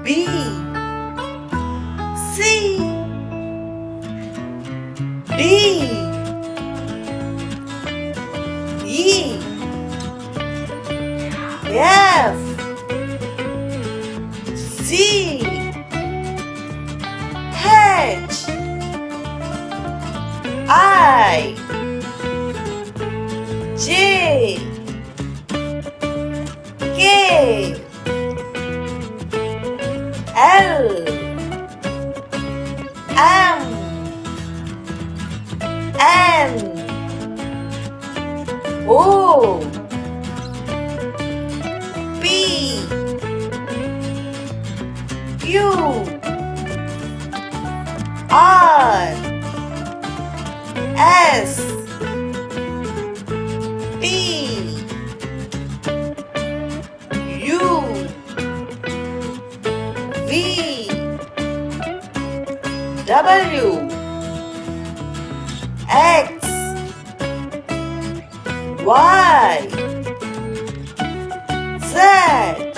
B C D E F G H I J K L M N O P Q R S T U V W X Y Z